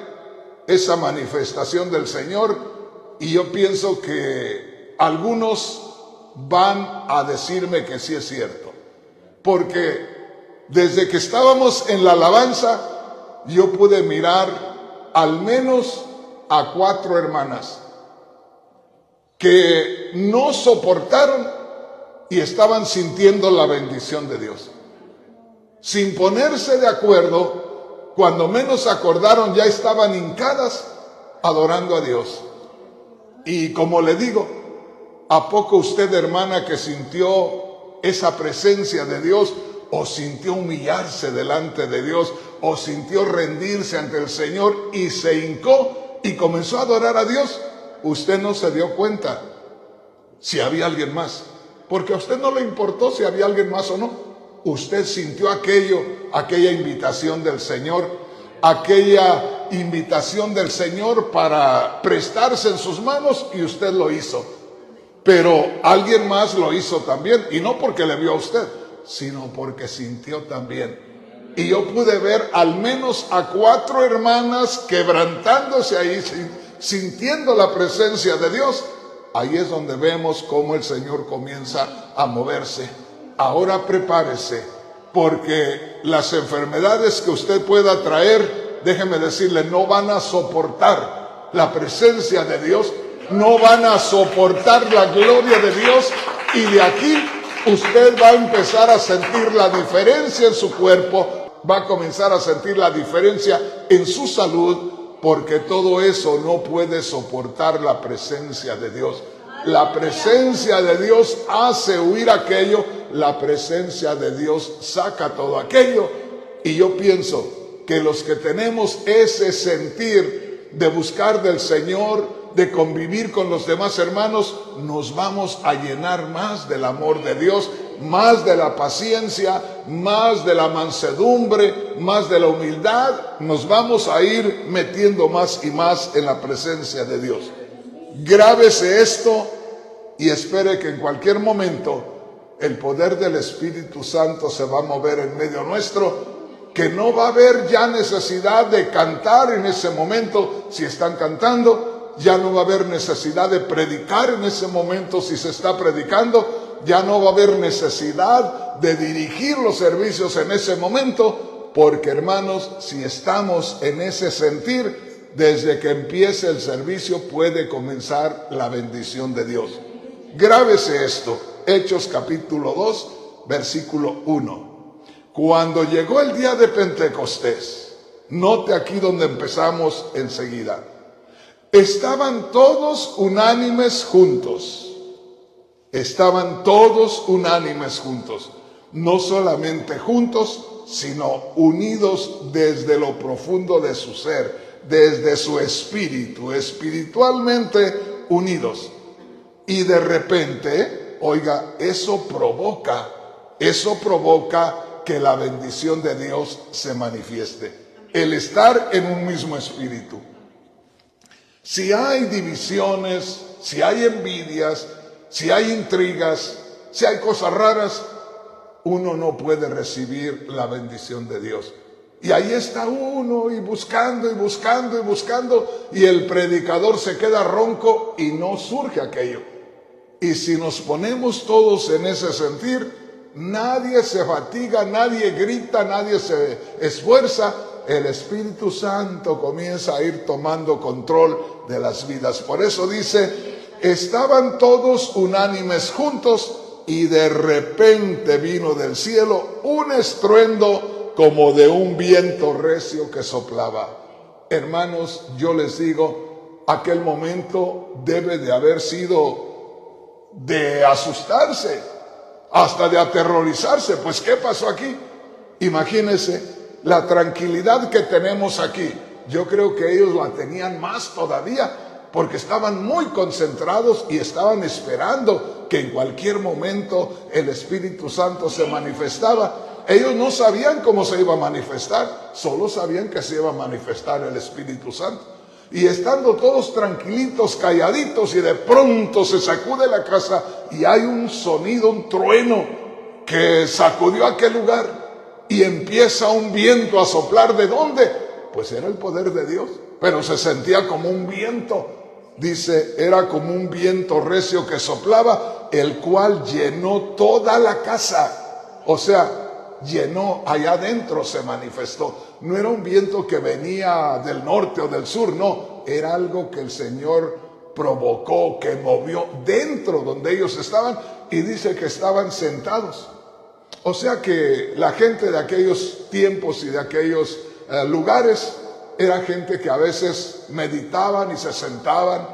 esa manifestación del Señor y yo pienso que algunos van a decirme que sí es cierto. Porque desde que estábamos en la alabanza, yo pude mirar al menos a 4 hermanas que no soportaron y estaban sintiendo la bendición de Dios. Sin ponerse de acuerdo, cuando menos acordaron, ya estaban hincadas adorando a Dios. Y como le digo, ¿a poco usted, hermana, que sintió esa presencia de Dios, o sintió humillarse delante de Dios, o sintió rendirse ante el Señor y se hincó y comenzó a adorar a Dios? Usted no se dio cuenta si había alguien más, porque a usted no le importó si había alguien más o no. Usted sintió aquella invitación del Señor, aquella invitación del Señor para prestarse en sus manos, y usted lo hizo. Pero alguien más lo hizo también, y no porque le vio a usted, sino porque sintió también. Y yo pude ver al menos a 4 hermanas quebrantándose ahí, sintiendo la presencia de Dios. Ahí es donde vemos cómo el Señor comienza a moverse. Ahora prepárese, porque las enfermedades que usted pueda traer, déjeme decirle, no van a soportar la presencia de Dios, no van a soportar la gloria de Dios, y de aquí usted va a empezar a sentir la diferencia en su cuerpo, va a comenzar a sentir la diferencia en su salud, porque todo eso no puede soportar la presencia de Dios. La presencia de Dios hace huir aquello, la presencia de Dios saca todo aquello. Y yo pienso que los que tenemos ese sentir de buscar del Señor, de convivir con los demás hermanos, nos vamos a llenar más del amor de Dios, más de la paciencia, más de la mansedumbre, más de la humildad. Nos vamos a ir metiendo más y más en la presencia de Dios. Grábese esto y espere que en cualquier momento el poder del Espíritu Santo se va a mover en medio nuestro, que no va a haber ya necesidad de cantar en ese momento si están cantando, ya no va a haber necesidad de predicar en ese momento si se está predicando, ya no va a haber necesidad de dirigir los servicios en ese momento, porque hermanos, si estamos en ese sentir, desde que empiece el servicio puede comenzar la bendición de Dios. Grábese esto, Hechos capítulo 2, versículo 1. Cuando llegó el día de Pentecostés, note aquí donde empezamos enseguida, estaban todos unánimes juntos. Estaban todos unánimes juntos. No solamente juntos, sino unidos desde lo profundo de su ser, desde su espíritu, espiritualmente unidos. Y de repente, oiga, eso provoca que la bendición de Dios se manifieste. El estar en un mismo espíritu. Si hay divisiones, si hay envidias, si hay intrigas, si hay cosas raras, uno no puede recibir la bendición de Dios. Y ahí está uno y buscando y buscando y buscando, y el predicador se queda ronco y no surge aquello. Y si nos ponemos todos en ese sentir, nadie se fatiga, nadie grita, nadie se esfuerza, el Espíritu Santo comienza a ir tomando control de las vidas. Por eso dice, estaban todos unánimes juntos y de repente vino del cielo un estruendo como de un viento recio que soplaba. Hermanos, yo les digo, aquel momento debe de haber sido de asustarse, hasta de aterrorizarse. Pues, ¿qué pasó aquí? Imagínense la tranquilidad que tenemos aquí. Yo creo que ellos la tenían más todavía, porque estaban muy concentrados y estaban esperando que en cualquier momento el Espíritu Santo se manifestaba. Ellos no sabían cómo se iba a manifestar, solo sabían que se iba a manifestar el Espíritu Santo. Y estando todos tranquilitos, calladitos, y de pronto se sacude la casa y hay un sonido, un trueno que sacudió aquel lugar y empieza un viento a soplar. ¿De dónde? Pues era el poder de Dios, pero se sentía como un viento. Dice, era como un viento recio que soplaba, el cual llenó toda la casa. O sea, llenó allá adentro, se manifestó. No era un viento que venía del norte o del sur, no. Era algo que el Señor provocó, que movió dentro donde ellos estaban, y dice que estaban sentados. O sea que la gente de aquellos tiempos y de aquellos lugares era gente que a veces meditaban y se sentaban.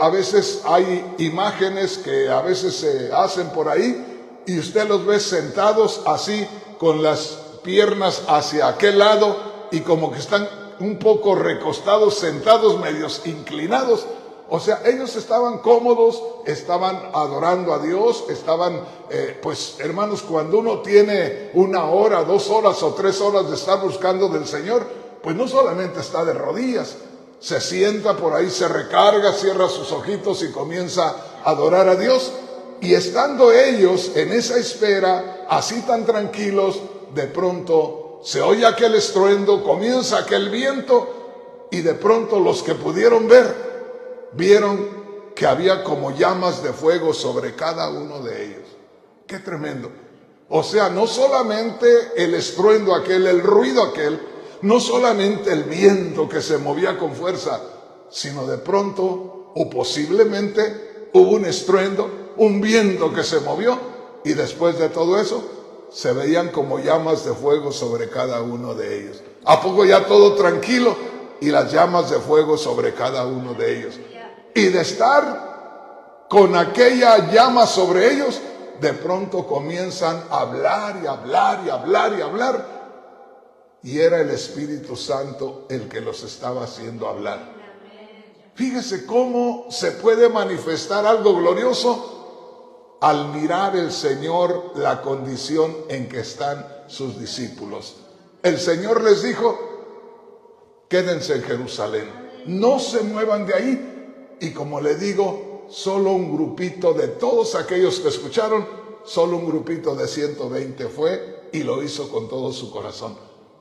A veces hay imágenes que a veces se hacen por ahí y usted los ve sentados así con las piernas hacia aquel lado y como que están un poco recostados, sentados, medios inclinados. O sea, ellos estaban cómodos, estaban adorando a Dios, estaban, pues hermanos, cuando uno tiene 1 hora, 2 horas o 3 horas de estar buscando del Señor, pues no solamente está de rodillas, se sienta por ahí, se recarga, cierra sus ojitos y comienza a adorar a Dios. Y estando ellos en esa espera, así tan tranquilos, de pronto se oye aquel estruendo, comienza aquel viento y de pronto los que pudieron ver, vieron que había como llamas de fuego sobre cada uno de ellos. ¡Qué tremendo! O sea, no solamente el estruendo aquel, el ruido aquel, no solamente el viento que se movía con fuerza, sino de pronto, o posiblemente, hubo un estruendo, un viento que se movió, y después de todo eso, se veían como llamas de fuego sobre cada uno de ellos. ¿A poco ya todo tranquilo? Y las llamas de fuego sobre cada uno de ellos. Y de estar con aquella llama sobre ellos, de pronto comienzan a hablar y hablar y hablar y hablar. Y era el Espíritu Santo el que los estaba haciendo hablar. Fíjese cómo se puede manifestar algo glorioso al mirar el Señor la condición en que están sus discípulos. El Señor les dijo, quédense en Jerusalén, no se muevan de ahí. Y como le digo, solo un grupito de todos aquellos que escucharon, solo un grupito de 120 fue y lo hizo con todo su corazón.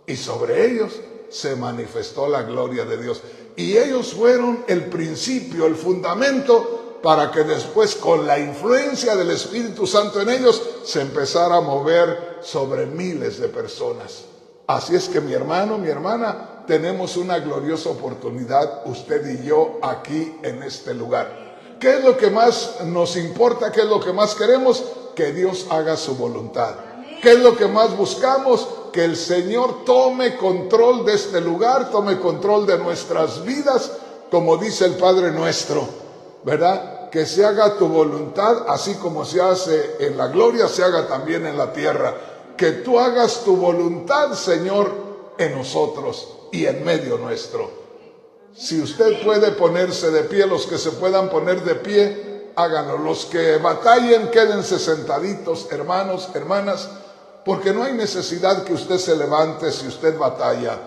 Y sobre ellos se manifestó la gloria de Dios. Y ellos fueron el principio, el fundamento, para que después, con la influencia del Espíritu Santo en ellos, se empezara a mover sobre miles de personas. Así es que mi hermano, mi hermana, tenemos una gloriosa oportunidad, usted y yo, aquí en este lugar. ¿Qué es lo que más nos importa? ¿Qué es lo que más queremos? Que Dios haga su voluntad. ¿Qué es lo que más buscamos? Que el Señor tome control de este lugar, tome control de nuestras vidas, como dice el Padre nuestro, ¿verdad? Que se haga tu voluntad, así como se hace en la gloria, se haga también en la tierra. Que tú hagas tu voluntad, Señor, en nosotros y en medio nuestro. Si usted puede ponerse de pie, los que se puedan poner de pie, háganlo. Los que batallen, quédense sentaditos, hermanos, hermanas, porque no hay necesidad que usted se levante si usted batalla.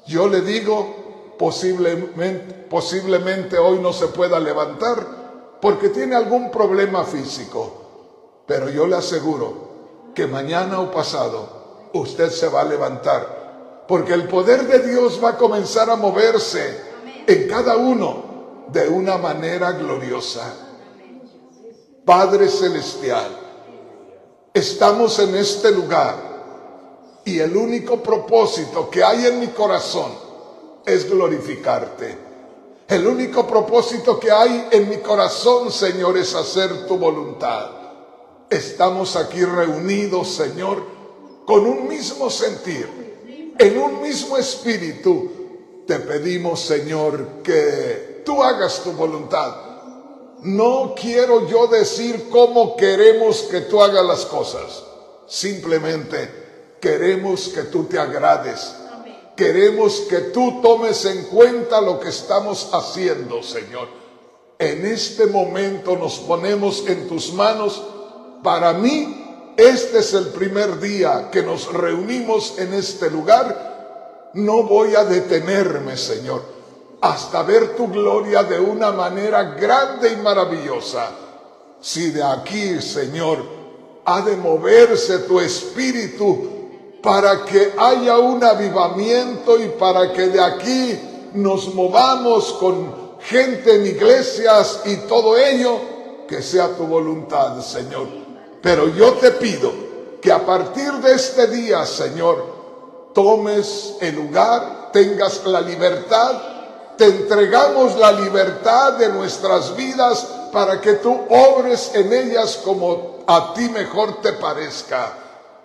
Yo le digo, posiblemente hoy no se pueda levantar porque tiene algún problema físico, pero yo le aseguro que mañana o pasado usted se va a levantar, porque el poder de Dios va a comenzar a moverse en cada uno de una manera gloriosa. Padre Celestial, estamos en este lugar Y el único propósito que hay en mi corazón es glorificarte. El único propósito que hay en mi corazón, Señor, es hacer tu voluntad. Estamos aquí reunidos, Señor, con un mismo sentir, en un mismo espíritu. Te pedimos, Señor, que tú hagas tu voluntad. No quiero yo decir cómo queremos que tú hagas las cosas. Simplemente queremos que tú te agrades. Queremos que tú tomes en cuenta lo que estamos haciendo, Señor. En este momento nos ponemos en tus manos. Para mí, este es el primer día que nos reunimos en este lugar. No voy a detenerme, Señor, hasta ver tu gloria de una manera grande y maravillosa. Si de aquí, Señor, ha de moverse tu espíritu para que haya un avivamiento y para que de aquí nos movamos con gente en iglesias y todo ello, que sea tu voluntad, Señor. Pero yo te pido que a partir de este día, Señor, tomes el lugar, tengas la libertad. Te entregamos la libertad de nuestras vidas para que tú obres en ellas como a ti mejor te parezca.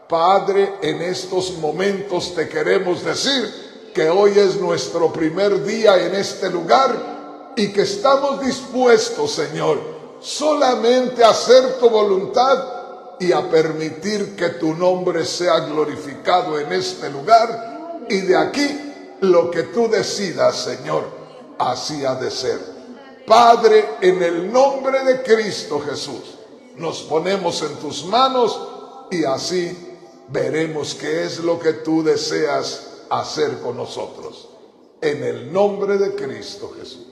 Padre, en estos momentos te queremos decir que hoy es nuestro primer día en este lugar y que estamos dispuestos, Señor, solamente a hacer tu voluntad y a permitir que tu nombre sea glorificado en este lugar. Y de aquí, lo que tú decidas, Señor, así ha de ser. Padre, en el nombre de Cristo Jesús, nos ponemos en tus manos y así veremos qué es lo que tú deseas hacer con nosotros. En el nombre de Cristo Jesús.